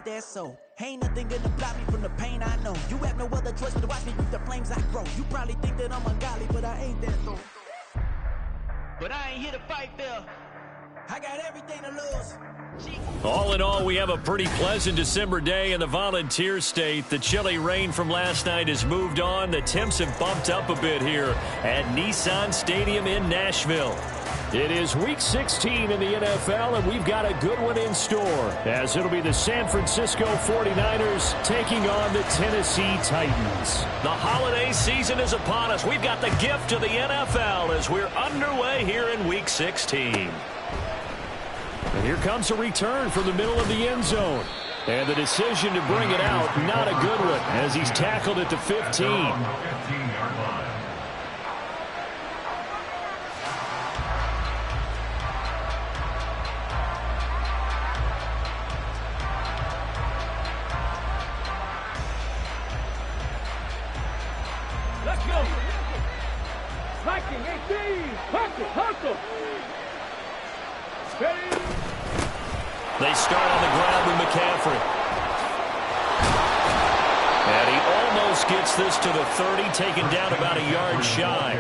that soul. Ain't nothing gonna block me from the pain I know. You have no other choice but to watch me reap the flames I grow. You probably think that I'm ungodly, but I ain't that though. But I ain't here to fight fair. I got everything to lose. All in all, we have a pretty pleasant December day in the Volunteer State. The chilly rain from last night has moved on. The temps have bumped up a bit here at Nissan Stadium in Nashville. It is Week 16 in the NFL, and we've got a good one in store, as it'll be the San Francisco 49ers taking on the Tennessee Titans. The holiday season is upon us. We've got the gift of the NFL as we're underway here in Week 16. And here comes a return from the middle of the end zone. And the decision to bring it out, not a good one, as he's tackled at the 15. Let's go. Viking 18. Hustle. They start on the ground with McCaffrey. And he almost gets this to the 30, taken down about a yard shy.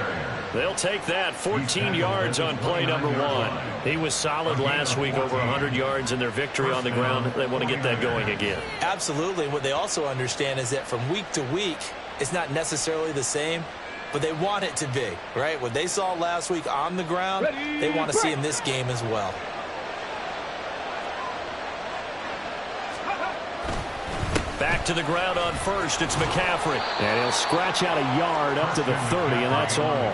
They'll take that, 14 yards on play number 1. He was solid last week, over 100 yards in their victory on the ground. They want to get that going again. Absolutely. What they also understand is that from week to week, it's not necessarily the same, but they want it to be, right? What they saw last week on the ground, they want to see in this game as well. Back to the ground on first, it's McCaffrey. And he'll scratch out a yard up to the 30, and that's all.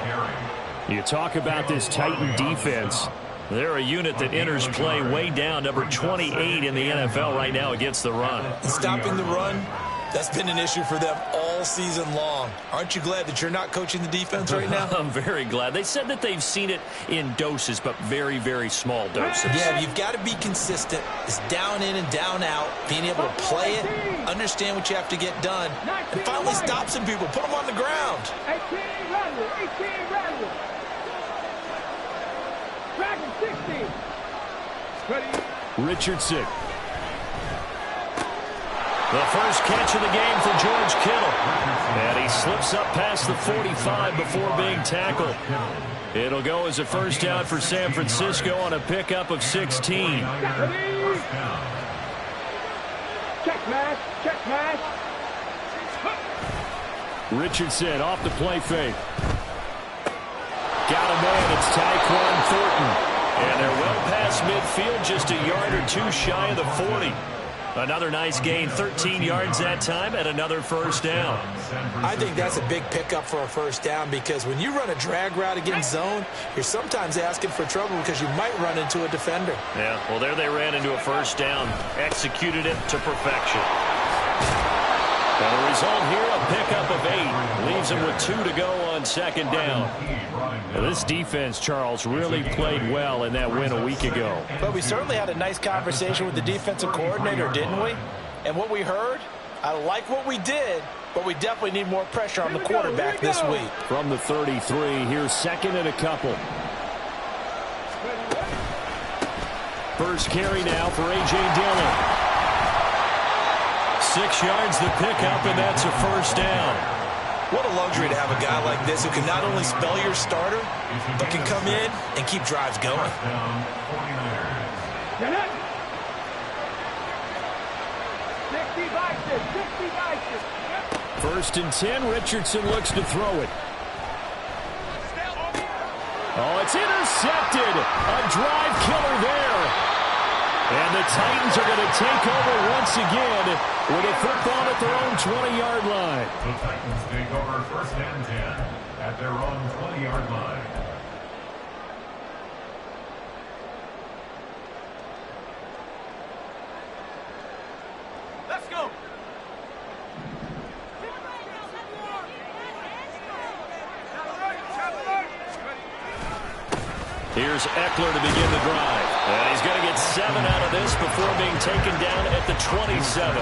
You talk about this Titan defense. They're a unit that enters play way down, number 28 in the NFL right now against the run. Stopping the run, that's been an issue for them all season long. Aren't you glad that you're not coaching the defense right now? I'm very glad. They said that they've seen it in doses, but very, very small doses. Yeah, you've got to be consistent. It's down in and down out, being able to play it, understand what you have to get done, and finally stop some people, put them on the ground. 18 rattle. Dragon 16. Ready. Richardson. The first catch of the game for George Kittle. And he slips up past the 45 before being tackled. It'll go as a first down for San Francisco on a pickup of 16. Check mash. Richardson off the play fake. Got a man, it's Tyquan Thornton. And they're well past midfield, just a yard or two shy of the 40. Another nice gain, 13 yards that time, and another first down. I think that's a big pickup for a first down, because when you run a drag route against zone, you're sometimes asking for trouble because you might run into a defender. Yeah, well, there they ran into a first down, executed it to perfection. And the result here, a pickup of 8. Leaves them with 2 to go on second down. Now, this defense, Charles, really played well in that win a week ago. But we certainly had a nice conversation with the defensive coordinator, didn't we? And what we heard, I like what we did, but we definitely need more pressure on the quarterback this week. From the 33, here's second and a couple. First carry now for A.J. Dillon. 6 yards the pickup, and that's a first down. What a luxury to have a guy like this who can not only spell your starter, but can come in and keep drives going. First and 10, Richardson looks to throw it. Oh, it's intercepted. A drive killer there. And the Titans are going to take over once again with a football at their own 20-yard line. The Titans take over first and 10 at their own 20-yard line. Let's go. Here's Eckler to begin the drive. And he's going to get 7 out of this before being taken down at the 27.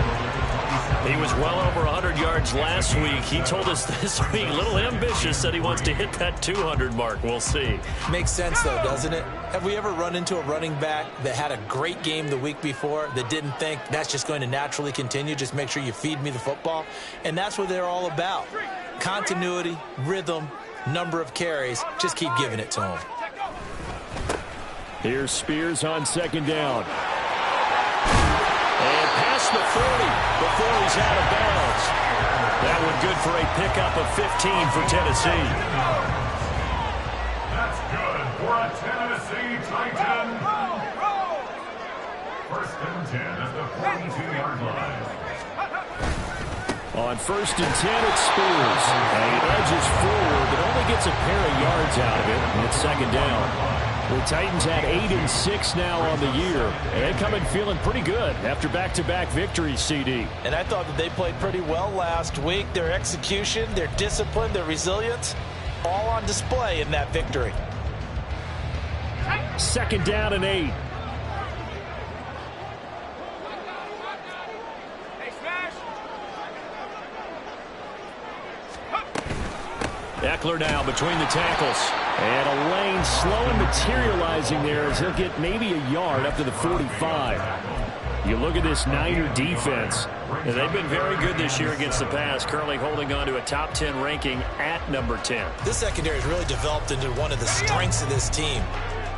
He was well over 100 yards last week. He told us this week, a little ambitious, said he wants to hit that 200 mark. We'll see. Makes sense, though, doesn't it? Have we ever run into a running back that had a great game the week before that didn't think that's just going to naturally continue? Just make sure you feed me the football. And that's what they're all about. Continuity, rhythm, number of carries. Just keep giving it to them. Here's Spears on second down. And past the 40 before he's out of bounds. That one good for a pickup of 15 for Tennessee. That's good for a Tennessee Titan. First and 10 at the 42-yard line. On first and 10, it's Spears. And he edges forward, but only gets a pair of yards out of it. And it's second down. The Titans had 8-6 now on the year. And they come in feeling pretty good after back-to-back victories, CD. And I thought that they played pretty well last week. Their execution, their discipline, their resilience, all on display in that victory. Second down and 8. Eckler now between the tackles. And a lane slow and materializing there as he'll get maybe a yard up to the 45. You look at this Niner defense. And they've been very good this year against the pass, currently holding on to a top 10 ranking at number 10. This secondary has really developed into one of the strengths of this team.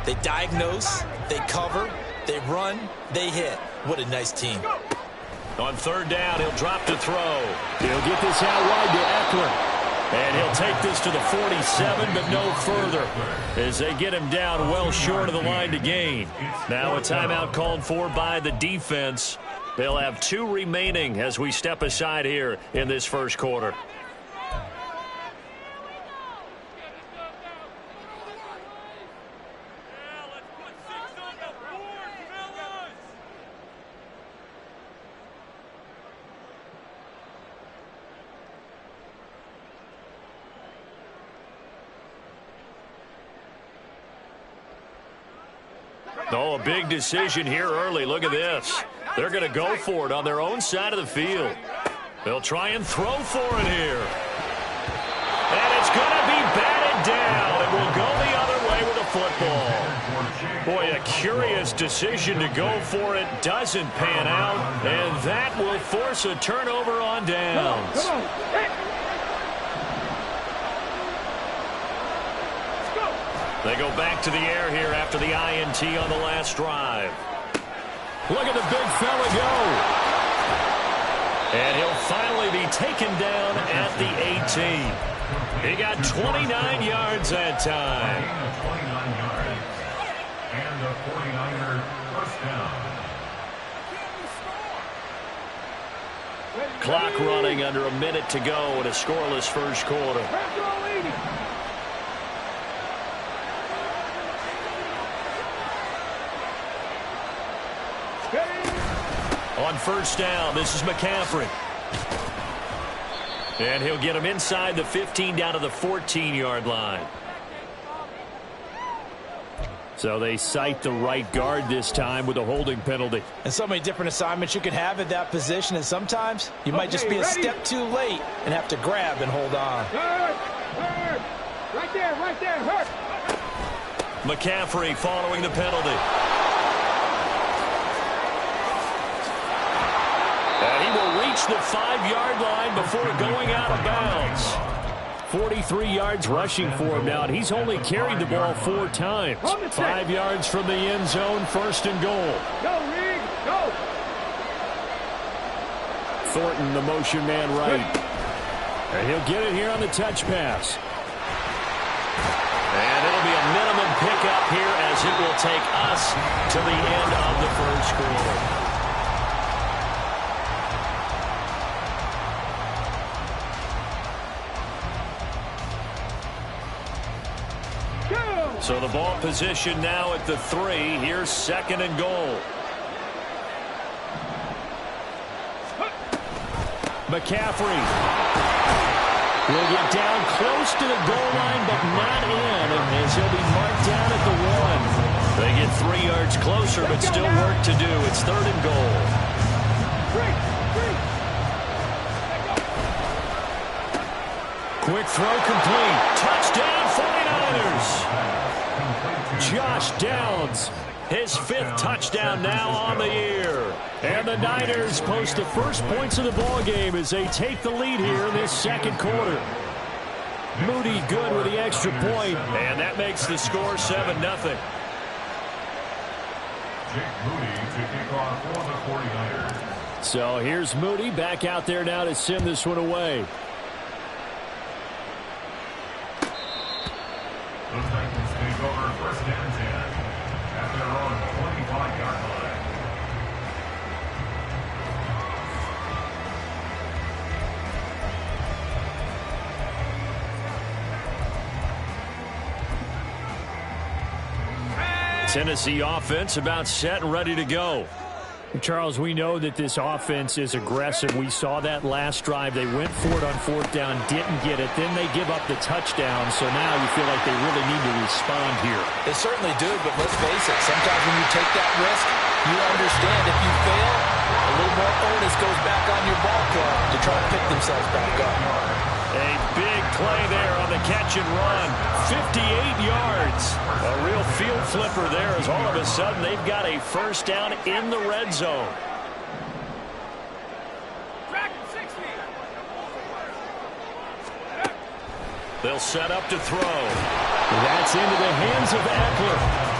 They diagnose, they cover, they run, they hit. What a nice team. On third down, he'll drop to throw. He'll get this out wide to Eckler. And he'll take this to the 47, but no further as they get him down well short of the line to gain. Now a timeout called for by the defense. They'll have 2 remaining as we step aside here in this first quarter. Oh, a big decision here early. Look at this. They're going to go for it on their own side of the field. They'll try and throw for it here. And it's going to be batted down. It will go the other way with the football. Boy, a curious decision to go for it. Doesn't pan out. And that will force a turnover on downs. Come on. They go back to the air here after the INT on the last drive. Look at the big fella go. And he'll finally be taken down at the 18. He got 29 yards that time. 29 yards. And the 49er first down. Clock running under a minute to go in a scoreless first quarter. On first down, this is McCaffrey. And he'll get him inside the 15 down to the 14-yard line. So they cite the right guard this time with a holding penalty. And so many different assignments you can have at that position, and sometimes you might just be a step too late and have to grab and hold on. Hurt. Right there, hurt. McCaffrey following the penalty. And he will reach the 5-yard line before going out of bounds. 43 yards rushing for him now, and he's only carried the ball 4 times. 5 yards from the end zone, first and goal. Go, Reed, go. Thornton, the motion man right. And he'll get it here on the touch pass. And it'll be a minimum pickup here as it will take us to the end of the first quarter. So the ball position now at the 3. Here's second and goal. McCaffrey will get down close to the goal line, but not in, as he'll be marked down at the 1. They get 3 yards closer, but still work to do. It's third and goal. Quick throw complete. Touchdown 49ers. Josh Downs, his 5th touchdown now on the year. And the Niners post the first points of the ball game as they take the lead here in this second quarter. Moody good with the extra point, and that makes the score 7-0. Jake Moody to kick off for the 49ers. So here's Moody back out there now to send this one away. The Titans take over 1st and 10 at their own 25-yard line. Tennessee offense about set and ready to go. Charles, we know that this offense is aggressive. We saw that last drive. They went for it on 4th down, didn't get it. Then they give up the touchdown. So now you feel like they really need to respond here. They certainly do, but let's face it. Sometimes when you take that risk, you understand if you fail, a little more onus goes back on your ball club to try to pick themselves back up. A big play there on the catch and run. 58 yards. A real field flipper there as all of a sudden they've got a first down in the red zone. They'll set up to throw. That's into the hands of Eckler.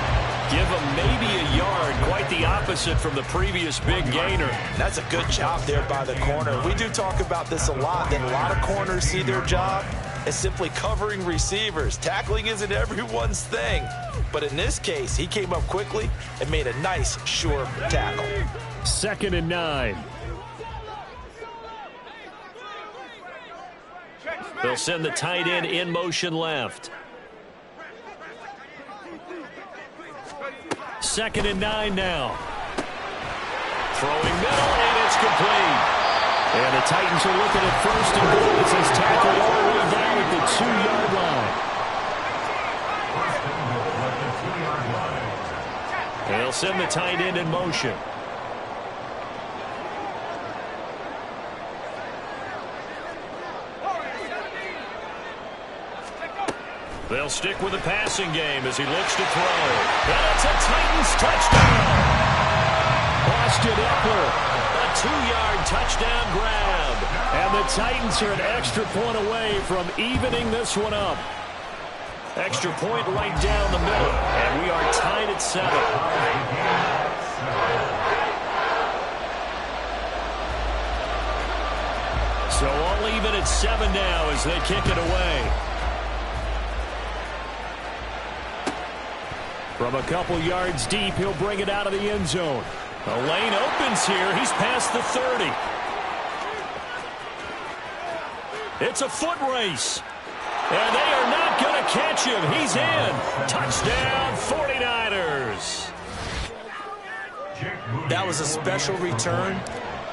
Give him maybe a yard, quite the opposite from the previous big gainer. That's a good job there by the corner. We do talk about this a lot, that a lot of corners see their job as simply covering receivers. Tackling isn't everyone's thing. But in this case, he came up quickly and made a nice, sure tackle. 2nd and 9. They'll send the tight end in motion left. 2nd and 9 now. Throwing middle, and it's complete. And the Titans are looking at 1st and goal as he's tackled all the way down at the 2-yard line. They'll send the tight end in motion. They'll stick with the passing game as he looks to throw. That's a Titans touchdown. Austin Eckler, a 2-yard touchdown grab. And the Titans are an extra point away from evening this one up. Extra point right down the middle. And we are tied at 7. So all even at 7 now as they kick it away. From a couple yards deep, he'll bring it out of the end zone. The lane opens here. He's past the 30. It's a foot race. And they are not going to catch him. He's in. Touchdown, 49ers. That was a special return,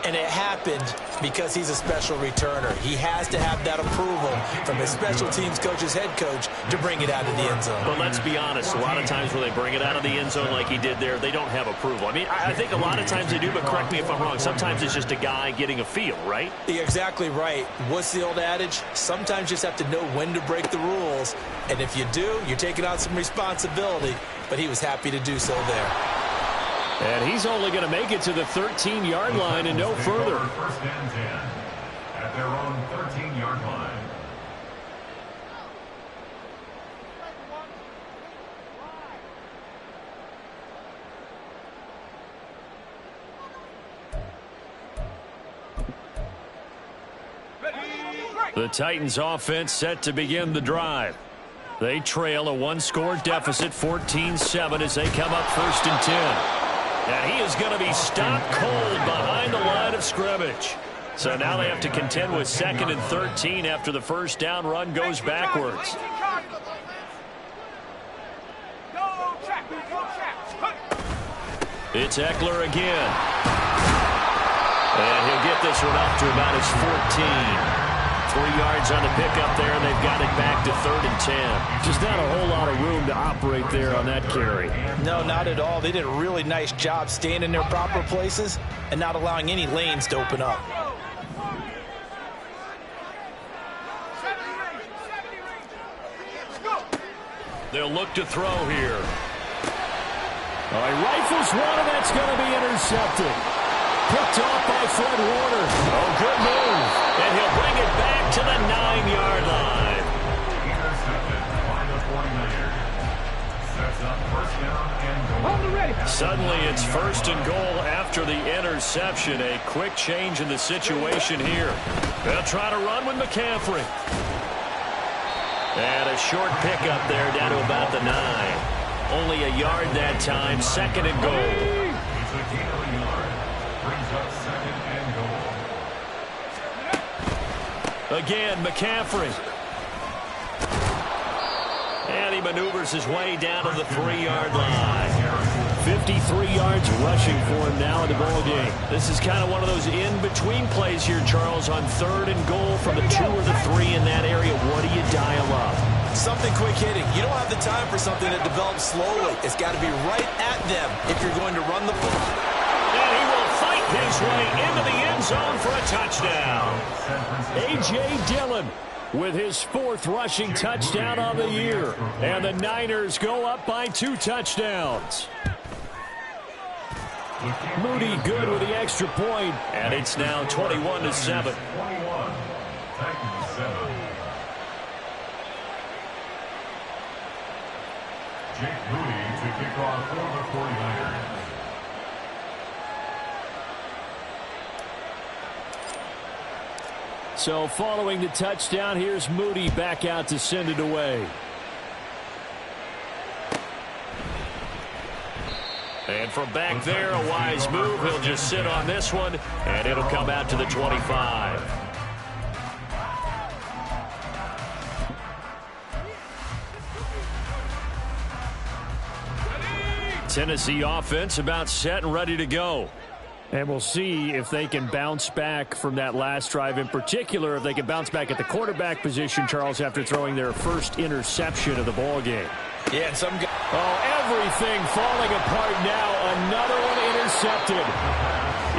and it happened because he's a special returner. He has to have that approval from his special teams coach's head coach to bring it out of the end zone. But let's be honest, a lot of times when they bring it out of the end zone like he did there, they don't have approval. I mean, I think a lot of times they do, but correct me if I'm wrong. Sometimes it's just a guy getting a feel, right? You're exactly right. What's the old adage? Sometimes you just have to know when to break the rules. And if you do, you're taking on some responsibility. But he was happy to do so there. And he's only going to make it to the 13-yard line and no further. 1st and 10 at their own 13-yard line. The Titans offense set to begin the drive. They trail a 1-score deficit, 14-7 as they come up 1st and 10. And he is going to be stopped cold behind the line of scrimmage. So now they have to contend with 2nd and 13 after the first down run goes backwards. It's Eckler again. And he'll get this one up to about his 14. 3 yards on the pickup there, and they've got it back to 3rd and 10. Just not a whole lot of room to operate there on that carry. No, not at all. They did a really nice job staying in their proper places and not allowing any lanes to open up. They'll look to throw here. Oh, he rifles one, and that's going to be intercepted. Picked off by Fred Warner. Oh, good move. And he'll bring it back to the 9-yard line. Intercepted by the 49ers. Sets up first down and goal. Hold it ready. Suddenly it's first and goal after the interception. A quick change in the situation here. They'll try to run with McCaffrey. And a short pickup there down to about the 9. Only a yard that time. Second and goal. It's a gain of a yard. Brings up second and goal. Again, McCaffrey. And he maneuvers his way down to the 3-yard line. 53 yards rushing for him now in the ball game. This is kind of one of those in-between plays here, Charles, on third and goal from the 2 or the 3 in that area. What do you dial up? Something quick hitting. You don't have the time for something that develops slowly. It's got to be right at them if you're going to run the ball. And he will fight his way into the end zone for a touchdown. A.J. Dillon with his 4th rushing touchdown on the year. And the Niners go up by 2 touchdowns. Moody good with the extra point. And it's now 21-7. 21. Titans 7. Jake Moody to kick off for the 49ers. So following the touchdown, here's Moody back out to send it away. And from back there, a wise move. He'll just sit on this one, and it'll come out to the 25. Tennessee offense about set and ready to go. And we'll see if they can bounce back from that last drive, in particular, if they can bounce back at the quarterback position, Charles, after throwing their first interception of the ball game. Yeah, and some guys. Oh, everything falling apart now. Another one intercepted.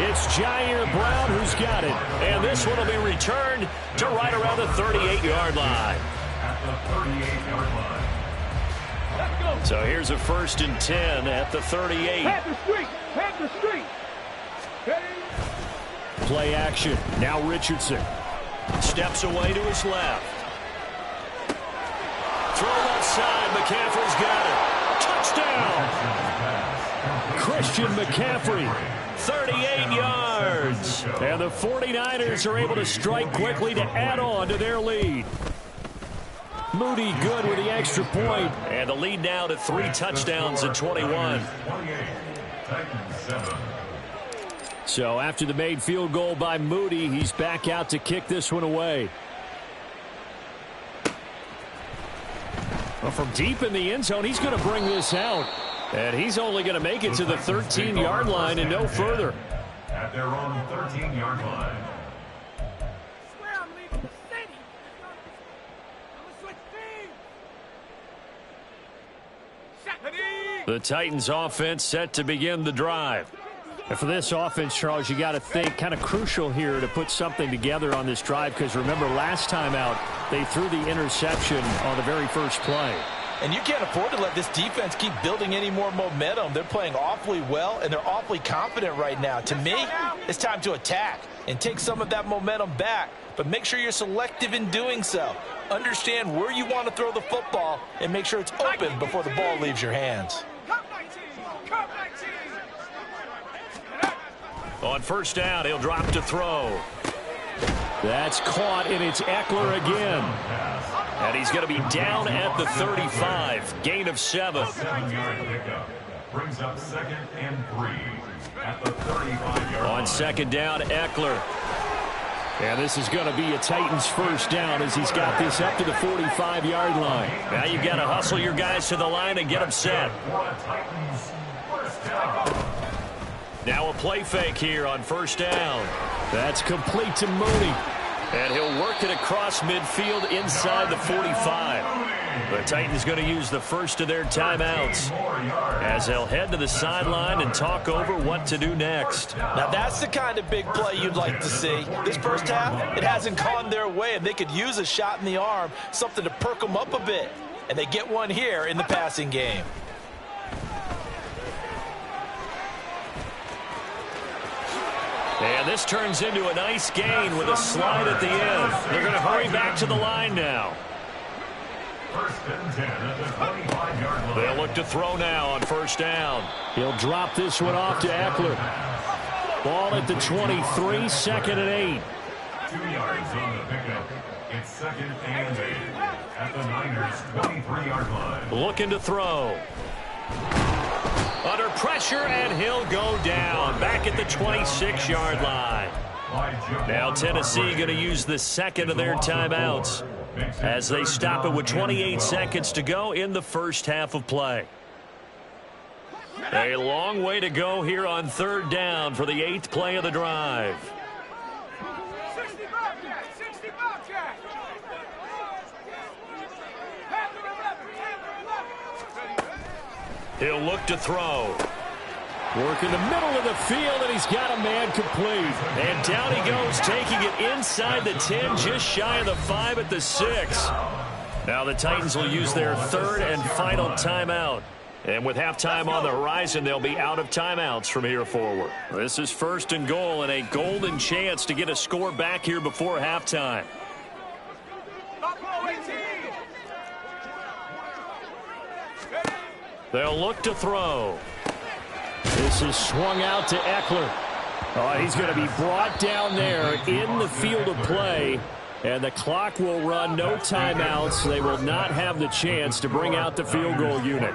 It's Jair Brown who's got it. And this one will be returned to right around the 38-yard line. At the 38-yard line. So here's a 1st and 10 at the 38. Head the street. Head the street. Play action. Now Richardson steps away to his left. Throw left side. McCaffrey's got it. Touchdown. Christian McCaffrey. 38 yards. And the 49ers are able to strike quickly to add on to their lead. Moody good with the extra point. And the lead now to 3 touchdowns at 21. 28. Titans 7. So after the made field goal by Moody, he's back out to kick this one away. Well, from deep in the end zone, he's going to bring this out. And he's only going to make it to the 13-yard line and no further. At their own 13-yard line. Swear I'm leaving the city. I'm gonna switch teams. The Titans offense set to begin the drive. And for this offense, Charles, you got to think kind of crucial here to put something together on this drive, because remember last time out they threw the interception on the very first play. And you can't afford to let this defense keep building any more momentum. They're playing awfully well, and they're awfully confident right now. To me, it's time to attack and take some of that momentum back, but make sure you're selective in doing so. Understand where you want to throw the football and make sure it's open before the ball leaves your hands. On first down, he'll drop to throw. That's caught, and it's Eckler again. And he's going to be down at the 35. Gain of 7. 7-yard pickup. Brings up 2nd and 3. At the 35-yard line. On second down, Eckler. And this is going to be a Titans first down as he's got this up to the 45-yard line. Now you've got to hustle your guys to the line and get them set. Titans first down. Now a play fake here on first down. That's complete to Moody. And he'll work it across midfield inside the 45. The Titans going to use the first of their timeouts as they'll head to the sideline and talk over what to do next. Now that's the kind of big play you'd like to see. This first half, it hasn't gone their way, and they could use a shot in the arm, something to perk them up a bit. and they get one here in the passing game. And this turns into a nice gain with a slide at the end. They're going to hurry back to the line now. First and 10 at the 25-yard line. They'll look to throw now on first down. He'll drop this one off to Eckler. Ball at the 23, second and 8. 2 yards on the pickup. It's second and 8 at the Niners' 23-yard line. Looking to throw. Under pressure, and he'll go down. Back at the 26-yard line. Now Tennessee going to use the second of their timeouts as they stop it with 28 seconds to go in the first half of play. A long way to go here on third down for the 8th play of the drive. 60 Bobcat, 60 Bobcat. He'll look to throw. Work in the middle of the field, and he's got a man complete. And down he goes, taking it inside the 10, just shy of the 5 at the 6. Now the Titans will use their third and final timeout. And with halftime on the horizon, they'll be out of timeouts from here forward. This is first and goal, and a golden chance to get a score back here before halftime. They'll look to throw. This is swung out to Eckler. Oh, he's going to be brought down there in the field of play. And the clock will run, no timeouts. They will not have the chance to bring out the field goal unit.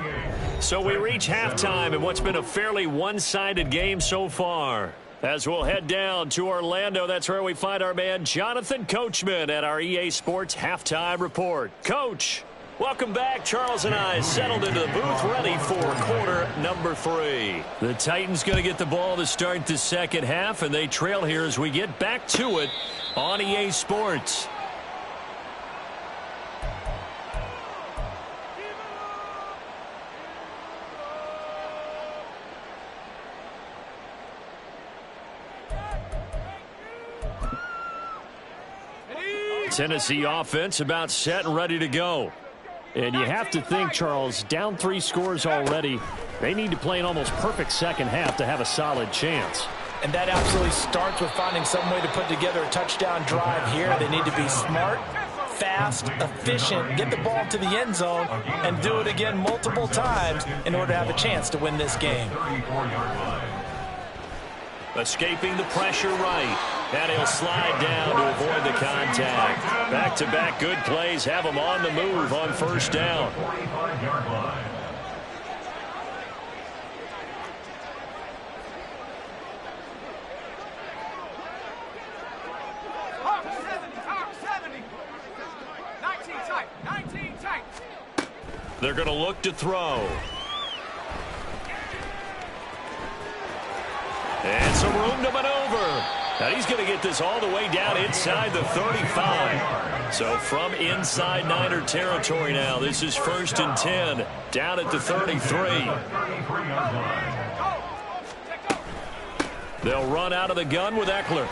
So we reach halftime in what's been a fairly one-sided game so far. As we'll head down to Orlando, that's where we find our man Jonathan Coachman at our EA Sports Halftime Report. Coach, welcome back. Charles and I settled into the booth, ready for quarter number 3. The Titans going to get the ball to start the second half, and they trail here as we get back to it on EA Sports. Tennessee offense about set and ready to go. And you have to think, Charles, down 3 scores already. They need to play an almost perfect second half to have a solid chance. And that absolutely starts with finding some way to put together a touchdown drive here. They need to be smart, fast, efficient, get the ball to the end zone, and do it again multiple times in order to have a chance to win this game. Escaping the pressure right. And he'll slide down to avoid the contact. Back-to-back good plays have him on the move on first down. They're going to look to throw. And some room to maneuver. Now he's going to get this all the way down inside the 35. So from inside Niner territory now, this is first and 10 down at the 33. They'll run out of the gun with Eckler.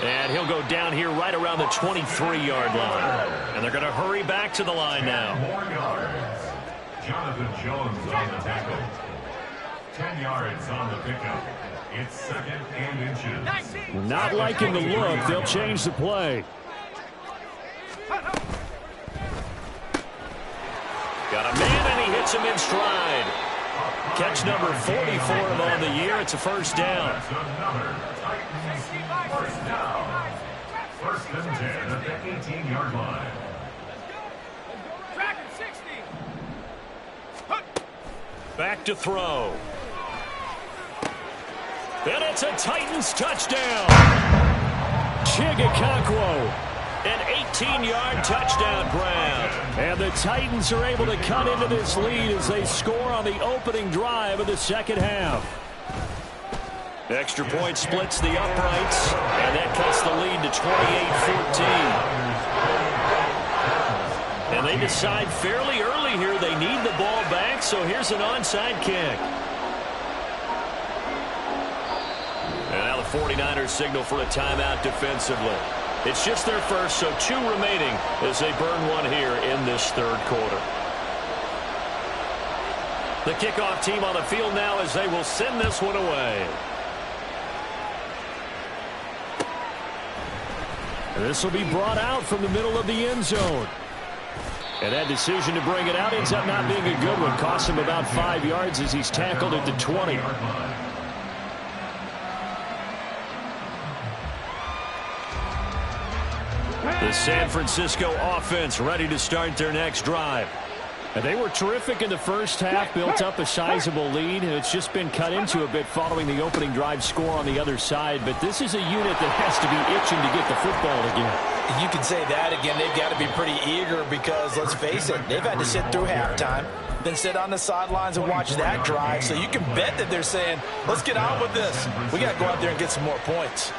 And he'll go down here right around the 23-yard line. And they're going to hurry back to the line now. Jonathan Jones on the tackle. 10 yards on the pickup. It's second and inches. Not liking the look. They'll change the play. Got a man, and he hits him in stride. Catch number 40 for him on the year. It's a first down. That's another Titans first down. First and 10 at the 18-yard line. Back to throw. And it's a Titans touchdown. Chigakonkwo. An 18-yard touchdown grab. And the Titans are able to cut into this lead as they score on the opening drive of the second half. Extra point splits the uprights, and that cuts the lead to 28-14. And they decide fairly early here they need the ball back, so here's an onside kick. And now the 49ers signal for a timeout defensively. It's just their first, so 2 remaining as they burn one here in this third quarter. The kickoff team on the field now as they will send this one away. And this will be brought out from the middle of the end zone. And that decision to bring it out ends up not being a good one. Costs him about 5 yards as he's tackled at the 20. The San Francisco offense ready to start their next drive. And they were terrific in the first half, built up a sizable lead, and it's just been cut into a bit following the opening drive score on the other side. But this is a unit that has to be itching to get the football again. You can say that again. They've got to be pretty eager because, let's face it, they've had to sit through halftime, then sit on the sidelines and watch that drive. So you can bet that they're saying, let's get on with this. We got to go out there and get some more points.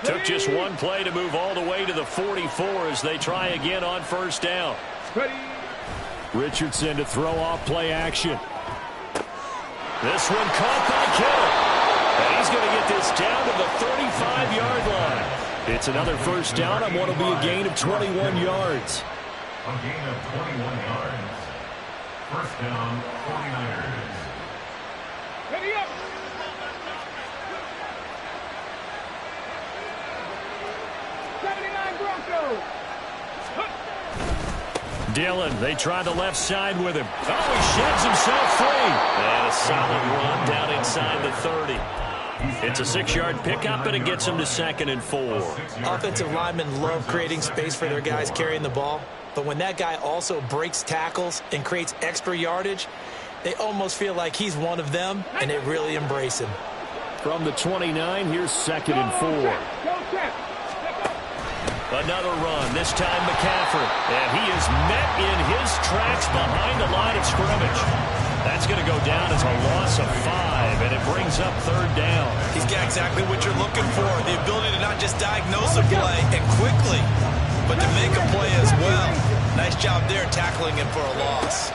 Took just one play to move all the way to the 44 as they try again on first down. Richardson to throw off play action. This one caught by Kittle. And he's going to get this down to the 35-yard line. It's another first down on what will be a gain of 21 yards. A gain of 21 yards. First down, 49ers. Ready up. Dillon, they try the left side with him. Oh, he sheds himself free. And a solid run down inside the 30. It's a 6-yard pickup, and it gets him to 2nd and 4. Offensive linemen love creating space for their guys carrying the ball. But when that guy also breaks tackles and creates extra yardage, they almost feel like he's one of them, and they really embrace him. From the 29, here's 2nd and 4. Another run, this time McCaffrey. And he is met in his tracks behind the line of scrimmage. That's going to go down as a loss of 5, and it brings up 3rd down. He's got exactly what you're looking for, the ability to not just diagnose a play and quickly, but to make a play as well. Nice job there tackling him for a loss.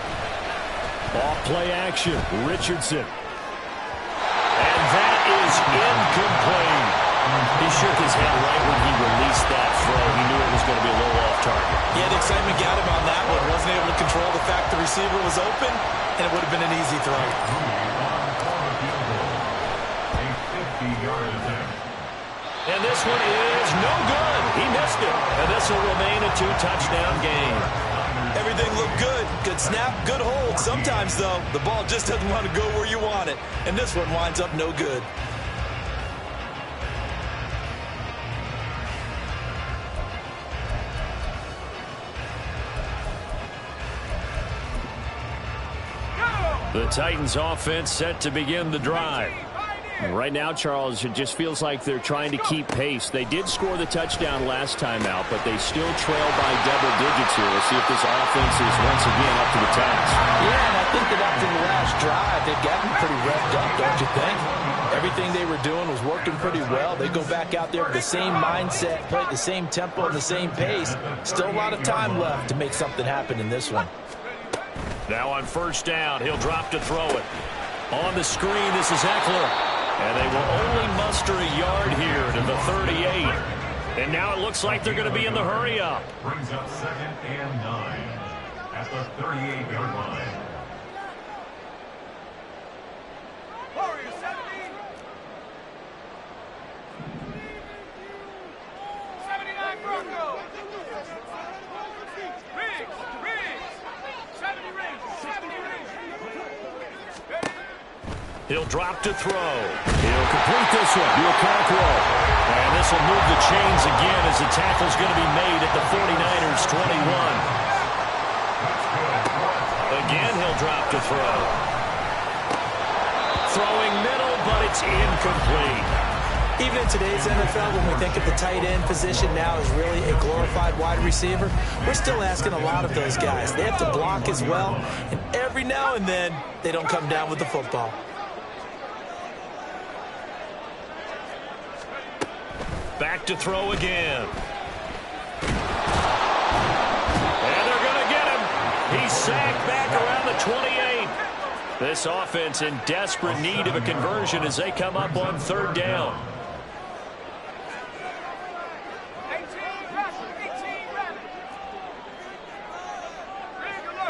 Off play action, Richardson. And that is incomplete. He shook his head right when he released that throw. He knew it was going to be a little off target. Yeah, the excitement got him on that one. Wasn't able to control the fact the receiver was open, and it would have been an easy throw. And this one is no good. He missed it. And this will remain a 2-touchdown game. Everything looked good. Good snap, good hold. Sometimes, though, the ball just doesn't want to go where you want it. And this one winds up no good. The Titans offense set to begin the drive. Right now, Charles, it just feels like they're trying to keep pace. They did score the touchdown last time out, but they still trail by double digits here. Let's see if this offense is once again up to the task. Yeah, and I think that after the last drive, they've gotten pretty revved up, don't you think? Everything they were doing was working pretty well. They go back out there with the same mindset, play at the same tempo and the same pace. Still a lot of time left to make something happen in this one. Now on first down, he'll drop to throw it. On the screen, this is Eckler. And they will only muster a yard here to the 38. And now it looks like they're going to be in the hurry-up. Brings up 2nd and 9 at the 38-yard line. Warriors 70. 79 Broncos. Riggs. 70 Riggs. He'll drop to throw. He'll complete this one. He'll Cockrell. And this will move the chains again as the tackle's going to be made at the 49ers 21. Again, he'll drop to throw. Throwing middle, but it's incomplete. Even in today's NFL, when we think of the tight end position now as really a glorified wide receiver, we're still asking a lot of those guys. They have to block as well, and every now and then, they don't come down with the football. Back to throw again. And they're going to get him. He's sacked back around the 28. This offense in desperate need of a conversion as they come up on third down.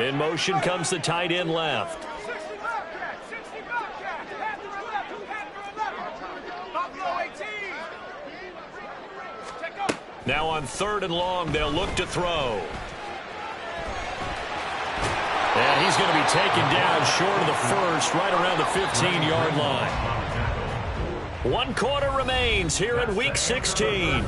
In motion comes the tight end left. 60 Bobcat, 60 Bobcat. After 11, after 11. Buffalo 18. Check up. Now on 3rd and long, they'll look to throw. And he's going to be taken down short of the first, right around the 15-yard line. 1 quarter remains here in Week 16.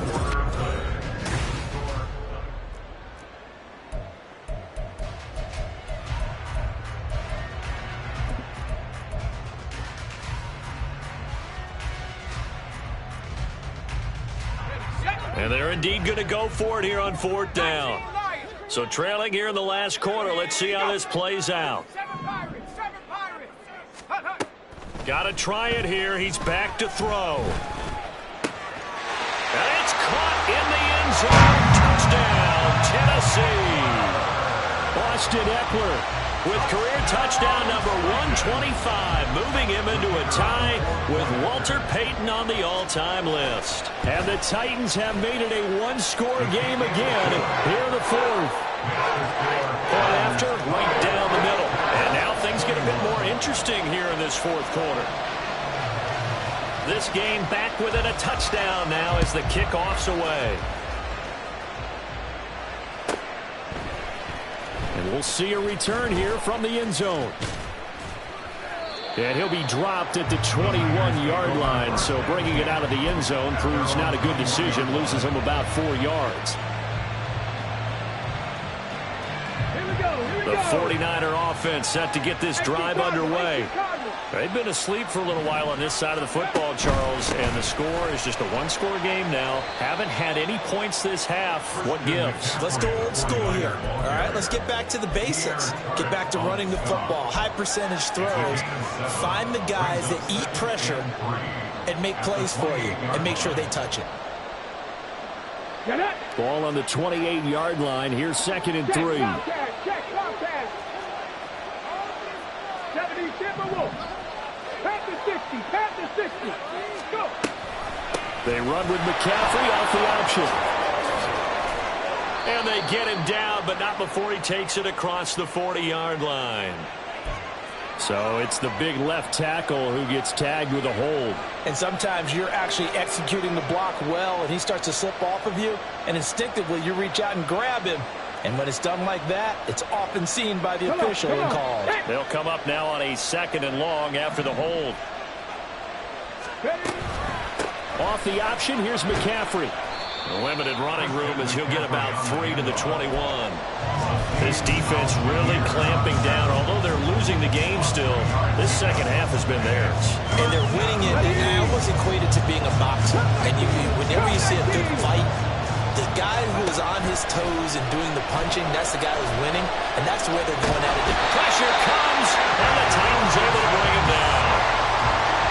And they're indeed going to go for it here on 4th down. So trailing here in the last quarter. Let's see how this plays out. 7 Pirates, 7 Pirates. Hut, hut. Got to try it here. He's back to throw. And it's caught in the end zone. Touchdown, Tennessee. Austin Eckler With career touchdown number 125, moving him into a tie with Walter Payton on the all-time list. And the Titans have made it a one-score game again here in the 4th. Point after, right down the middle. And now things get a bit more interesting here in this 4th quarter. This game back within a touchdown now as the kickoff's away. And we'll see a return here from the end zone. And he'll be dropped at the 21-yard line, so bringing it out of the end zone proves not a good decision, loses him about 4 yards. The 49er offense set to get this drive underway. They've been asleep for a little while on this side of the football, Charles, and the score is just a one-score game now. Haven't had any points this half. What gives? Let's go old school here. All right, let's get back to the basics. Get back to running the football, high percentage throws. Find the guys that eat pressure and make plays for you and make sure they touch it. Ball on the 28-yard line. Here's 2nd and 3. Check, 70 Timberwolves. Pat the 60. Pat the 60. Go. They run with McCaffrey off the option. And they get him down, but not before he takes it across the 40-yard line. So it's the big left tackle who gets tagged with a hold. And sometimes you're actually executing the block well, and he starts to slip off of you, and instinctively you reach out and grab him. And when it's done like that, it's often seen by the official and called. They'll come up now on a 2nd and long after the hold. Off the option, here's McCaffrey. Limited running room as he'll get about 3 to the 21. This defense really clamping down. Although they're losing the game still, this second half has been theirs. And they're winning it. I almost equate it to being a boxer. And whenever you see a good fight, the guy who is on his toes and doing the punching, that's the guy who's winning. And that's the way they're going at it. Pressure comes, and the Titans able to bring him down.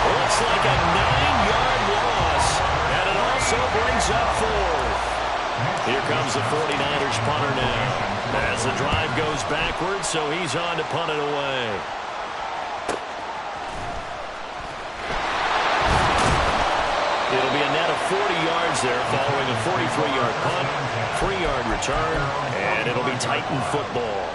Looks like a 9-yard loss, and it also brings up 4th. Here comes the 49ers punter now. As the drive goes backwards, so he's on to punt it away. It'll be a net of 40 yards there following a 43-yard punt, 3-yard return, and it'll be Titan football.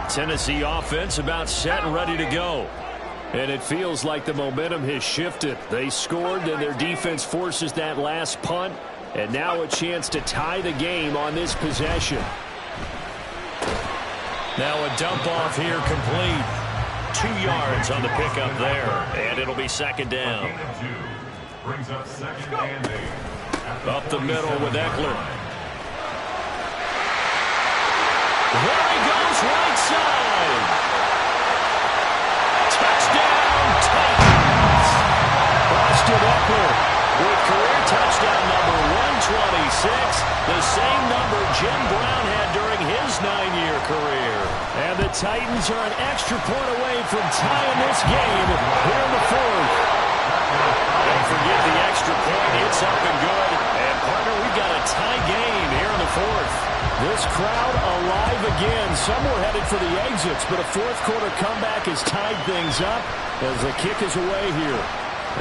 Tennessee offense about set and ready to go. And it feels like the momentum has shifted. They scored, and their defense forces that last punt. And now a chance to tie the game on this possession. Now a dump off here complete. 2 yards on the pickup there. And it'll be 2nd down. Brings up 2nd and 8. Up the middle with Eckler. There he goes, right side. Touchdown, Titans. Austin Eckler with career touchdown number 126, the same number Jim Brown had during his 9-year career. And the Titans are an extra point away from tying this game here in the 4th. Don't forget the extra point. It's up and good. And, partner, we've got a tie game here in the 4th. This crowd alive again. Some were headed for the exits, but a 4th quarter comeback has tied things up as the kick is away here.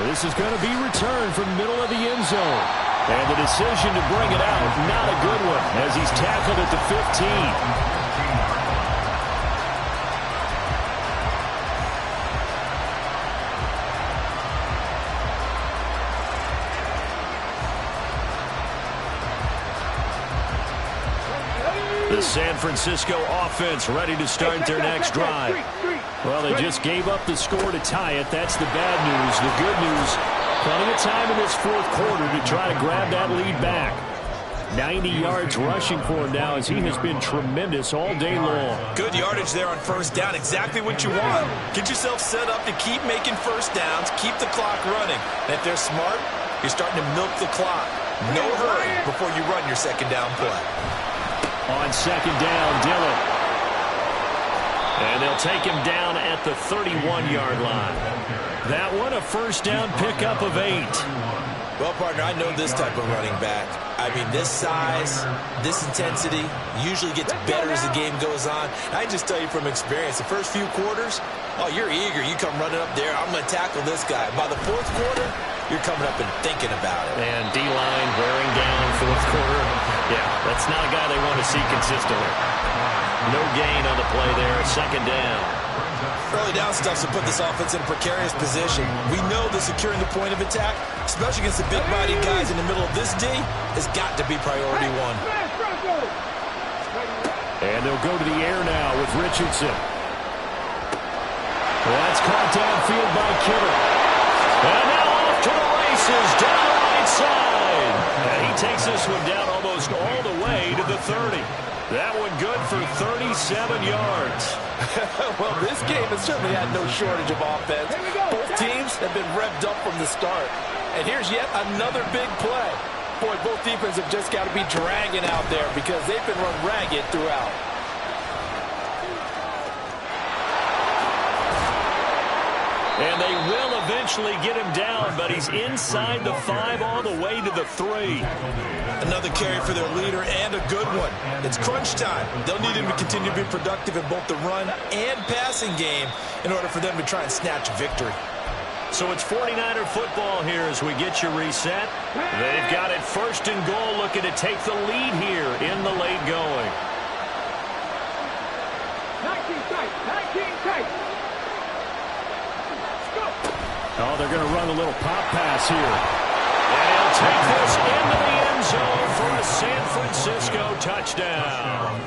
This is going to be returned from the middle of the end zone. And the decision to bring it out, not a good one, as he's tackled at the 15. The San Francisco offense ready to start their next drive. Well, they just gave up the score to tie it. That's the bad news. The good news, plenty of time in this fourth quarter to try to grab that lead back. 90 yards rushing for him now as he has been tremendous all day long. Good yardage there on first down. Exactly what you want. Get yourself set up to keep making first downs, keep the clock running. And if they're smart, you're starting to milk the clock. No hurry before you run your second down play. On second down, Dillon. And they'll take him down at the 31-yard line. That one, a first down pickup of 8. Well, partner, I know this type of running back. I mean, this size, this intensity usually gets better as the game goes on. I just tell you from experience, the first few quarters, oh, you're eager. You come running up there, I'm going to tackle this guy. By the fourth quarter, you're coming up and thinking about it. And D-line wearing down fourth quarter. Yeah, that's not a guy they want to see consistently. No gain on the play there, second down. Early down stuff to put this offense in a precarious position. We know that securing the point of attack, especially against the big-bodied guys in the middle of this D, has got to be priority one. And they'll go to the air now with Richardson. That's caught downfield by Kittle. And now off to the races down the right side. And he takes this one down almost all the way to the 30. That one good for 37 yards. Well, this game has certainly had no shortage of offense. Both teams have been revved up from the start. And here's yet another big play. Boy, both defenses have just got to be dragging out there because they've been run ragged throughout. And they will eventually get him down, but he's inside the 5 all the way to the 3. Another carry for their leader and a good one. It's crunch time. They'll need him to continue to be productive in both the run and passing game in order for them to try and snatch victory. So it's 49er football here as we get you reset. They've got it first and goal, looking to take the lead here in the late going. 19 tight, 19 tight. Oh, they're going to run a little pop pass here. And he'll take this into the end zone for a San Francisco touchdown.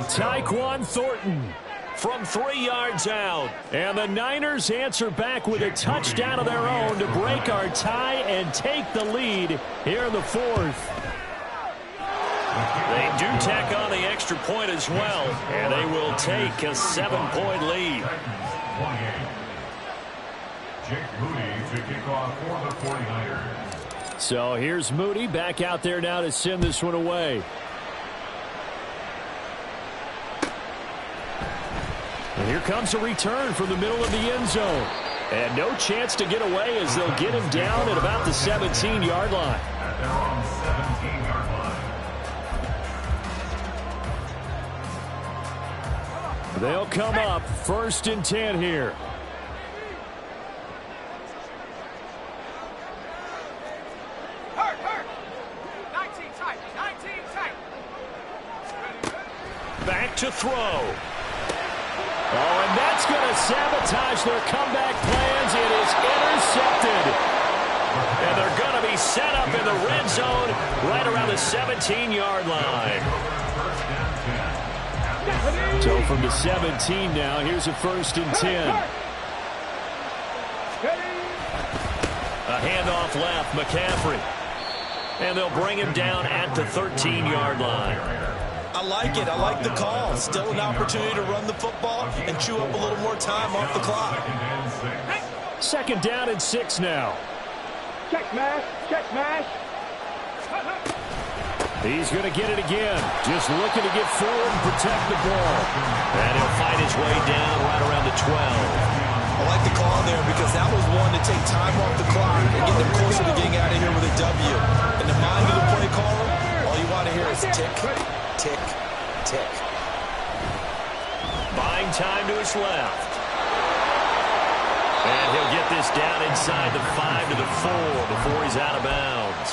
Tyquan Thornton from 3 yards out. And the Niners answer back with a touchdown of their own to break our tie and take the lead here in the fourth. They do tack on the extra point as well, and they will take a 7-point lead. Jake Moody to kick off for the 49ers. So here's Moody back out there now to send this one away. And here comes a return from the middle of the end zone. And no chance to get away as they'll get him down at about the 17-yard line. At their own 17-yard line. They'll come up first and 10 here. Back to throw. Oh, and that's going to sabotage their comeback plans. It is intercepted. And they're going to be set up in the red zone right around the 17-yard line. So from the 17 now, here's a first and 10. A handoff left, McCaffrey. And they'll bring him down at the 13-yard line. I like it. I like the call. Still an opportunity to run the football and chew up a little more time off the clock. Second down and 6 now. Check smash, check smash. He's going to get it again. Just looking to get forward and protect the ball. And he'll find his way down right around the 12. I like the call there because that was one to take time off the clock and get them closer to getting out of here with a W. In the mind of the play caller, all you want to hear is tick, tick, tick. Buying time to his left. And he'll get this down inside the 5 to the 4 before he's out of bounds.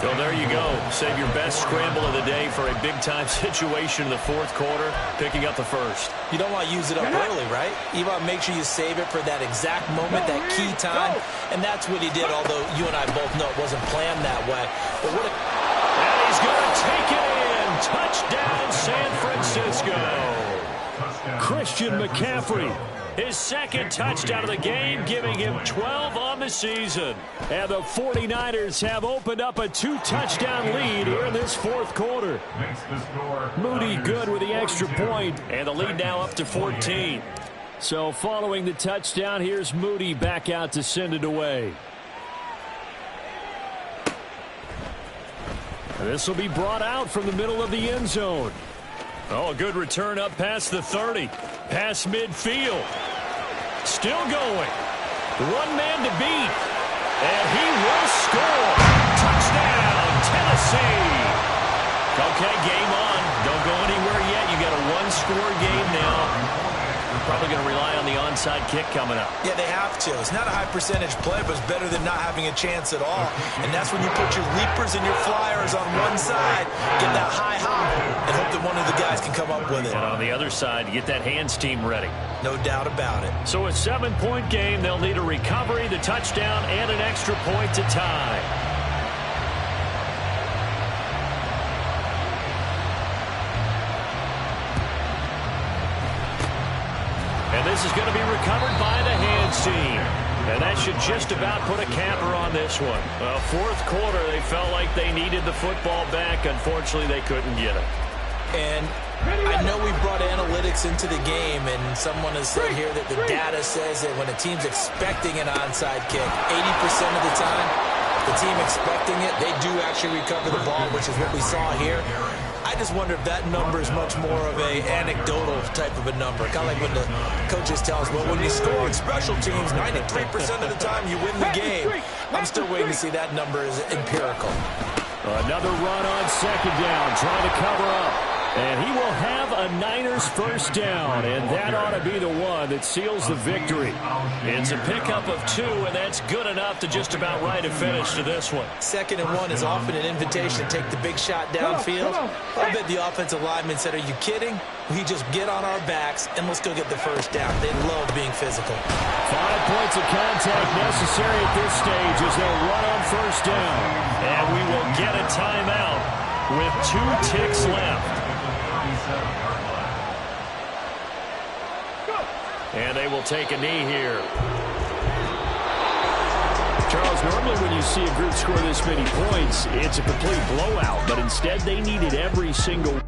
So there you go. Save your best scramble of the day for a big-time situation in the fourth quarter, picking up the first. You don't want to use it up early, right? You want to make sure you save it for that exact moment, that key time. And that's what he did, although you and I both know it wasn't planned that way. But what and he's going to take it in. Touchdown, San Francisco. Christian McCaffrey. His second touchdown of the game, giving him 12 on the season. And the 49ers have opened up a 2-touchdown lead here in this fourth quarter. Moody good with the extra point, and the lead now up to 14. So following the touchdown, here's Moody back out to send it away. This will be brought out from the middle of the end zone. Oh, a good return up past the 30. Past midfield. Still going. One man to beat. And he will score. Touchdown, Tennessee. Okay, game on. Don't go anywhere yet. You got a one-score game now. Probably going to rely on the onside kick coming up. Yeah, they have to. It's not a high-percentage play, but it's better than not having a chance at all. And that's when you put your leapers and your flyers on one side, get that high hop, and hope that one of the guys can come up with it. And on the other side, you get that hands team ready. No doubt about it. So a 7-point game. They'll need a recovery, the touchdown, and an extra point to tie. And this is going to be recovered by the hands team. And that should just about put a capper on this one. Fourth quarter, they felt like they needed the football back. Unfortunately, they couldn't get it. And I know we brought analytics into the game, and someone has said here that the data says that when a team's expecting an onside kick, 80% of the time, the team expecting it, they do actually recover the ball, which is what we saw here. I just wonder if that number is much more of a anecdotal type of a number. Kind of like when the coaches tell us, well, when you score on special teams, 93% of the time you win the game. I'm still waiting to see that number is empirical. Another run on second down, trying to cover up. And he will have a Niners first down, and that ought to be the one that seals the victory. It's a pickup of 2, and that's good enough to just about write a finish to this one. 2nd and 1 is often an invitation to take the big shot downfield. I bet the offensive lineman said, are you kidding? We just get on our backs, and let's go get the first down. They love being physical. 5 points of contact necessary at this stage as they'll run on first down. And we will get a timeout with 2 ticks left. And they will take a knee here. Charles, normally when you see a group score this many points, it's a complete blowout. But instead, they needed every single